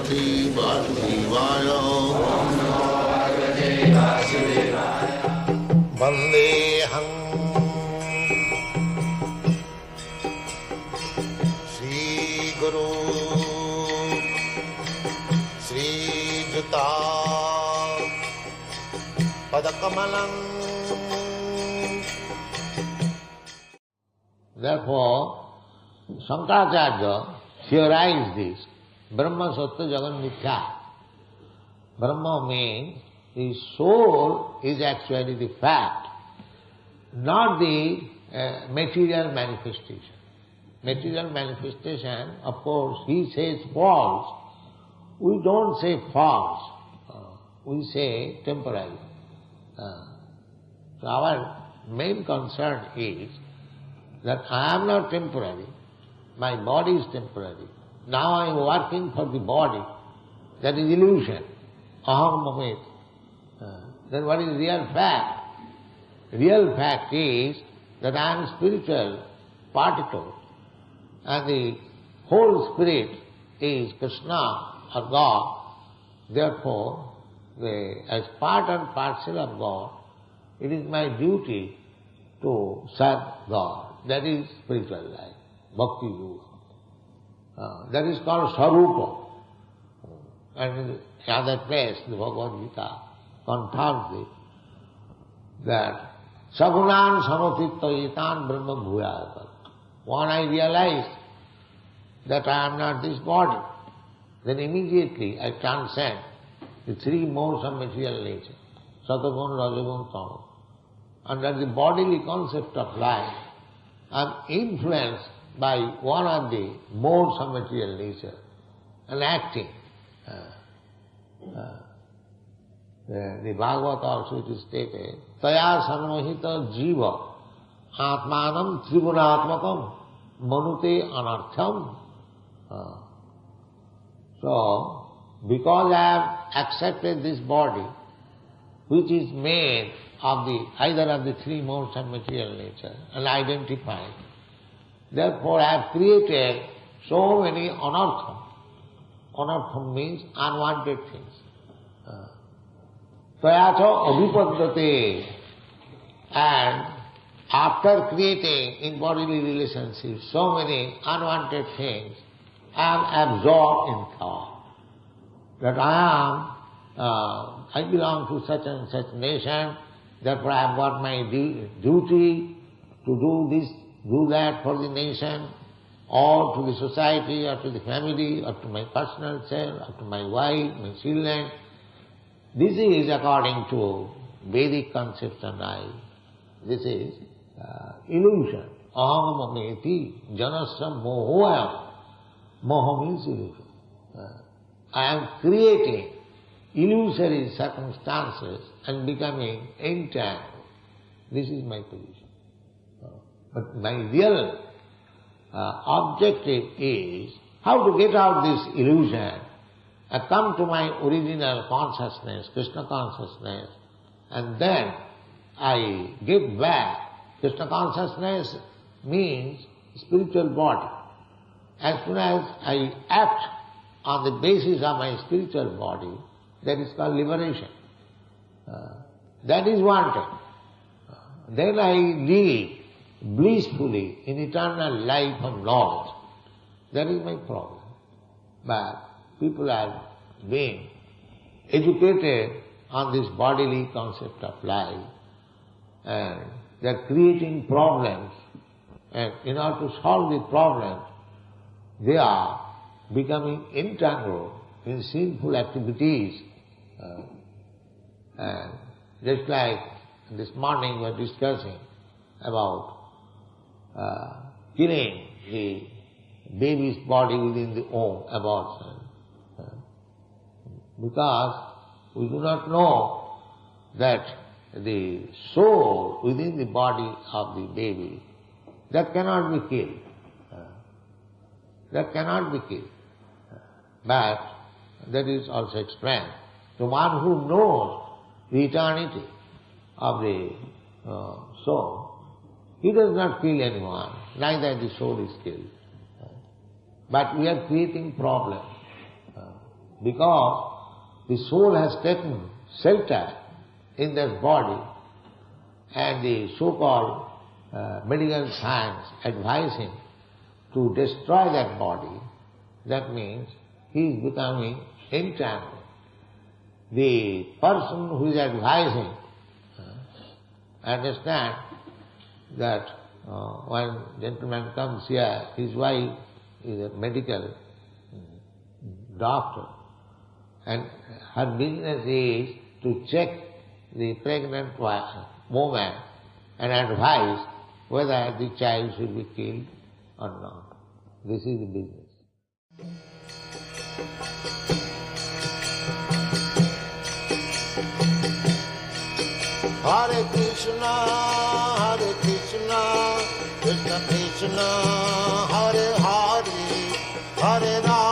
Bhagavate Vasudevaya. Vandeham Sri Guru Sri Juta Padakamalam. Therefore, Shankaracharya theorized this. Brahma Sattva Jagan Mithya. Brahma means the soul is actually the fact, not the material manifestation. Material manifestation, of course, he says false. We don't say false. We say temporary. So our main concern is that I am not temporary. My body is temporary. Now I am working for the body. That is illusion. Aham mamet. Then what is real fact? Real fact is that I am spiritual particle and the whole spirit is Krishna or God. Therefore, as part and parcel of God, it is my duty to serve God. That is spiritual life, bhakti yoga. That is called sarupa. And in another place, the Bhagavad-gita confirms it, that sagunan samatittayitan brahma bhuyāyata. When I realized that I am not this body, then immediately I transcend the three modes of material nature, satagun, rajagun, tamas. Under the bodily concept of life, I am influenced by one of the modes of material nature and acting. The Bhagavad also it is stated, Taya sanmohita jiva atmanam tribunatmakam manute anartham. So, because I have accepted this body, which is made of either of the three modes of material nature and identified, therefore I have created so many anartham. Anartham means unwanted things. Tvayacha abhipaddate. And after creating in bodily relationships so many unwanted things, I am absorbed in thought. That I belong to such and such nation, therefore I have got my duty to do this, do that for the nation, or to the society, or to the family, or to my personal self, or to my wife, my children. This is according to Vedic concepts and life. This is illusion. Aham mameti janasya mohoyam. Moha means illusion. I am creating illusory circumstances and becoming entangled. This is my position. But my real objective is how to get out this illusion and come to my original consciousness, Krishna consciousness, and then I give back. Krishna consciousness means spiritual body. As soon as I act on the basis of my spiritual body, that is called liberation. That is wanted. Then I live blissfully in eternal life of knowledge. That is my problem. But people are being educated on this bodily concept of life and they are creating problems, and in order to solve the problems, they are becoming entangled in sinful activities. And just like this morning we were discussing about killing the baby's body within the womb, abortion. Because we do not know that the soul within the body of the baby, that cannot be killed. That cannot be killed. But that is also explained. The one who knows the eternity of the soul, he does not kill anyone, neither the soul is killed. But we are creating problems. because the soul has taken shelter in that body and the so-called medical science advise him to destroy that body, that means he is becoming entangled. The person who is advising understand that one gentleman comes here, his wife is a medical doctor, and her business is to check the pregnant woman and advise whether the child should be killed or not. This is the business. Hare Krishna, Krishna Krishna, Hare Hare, Hare Rama.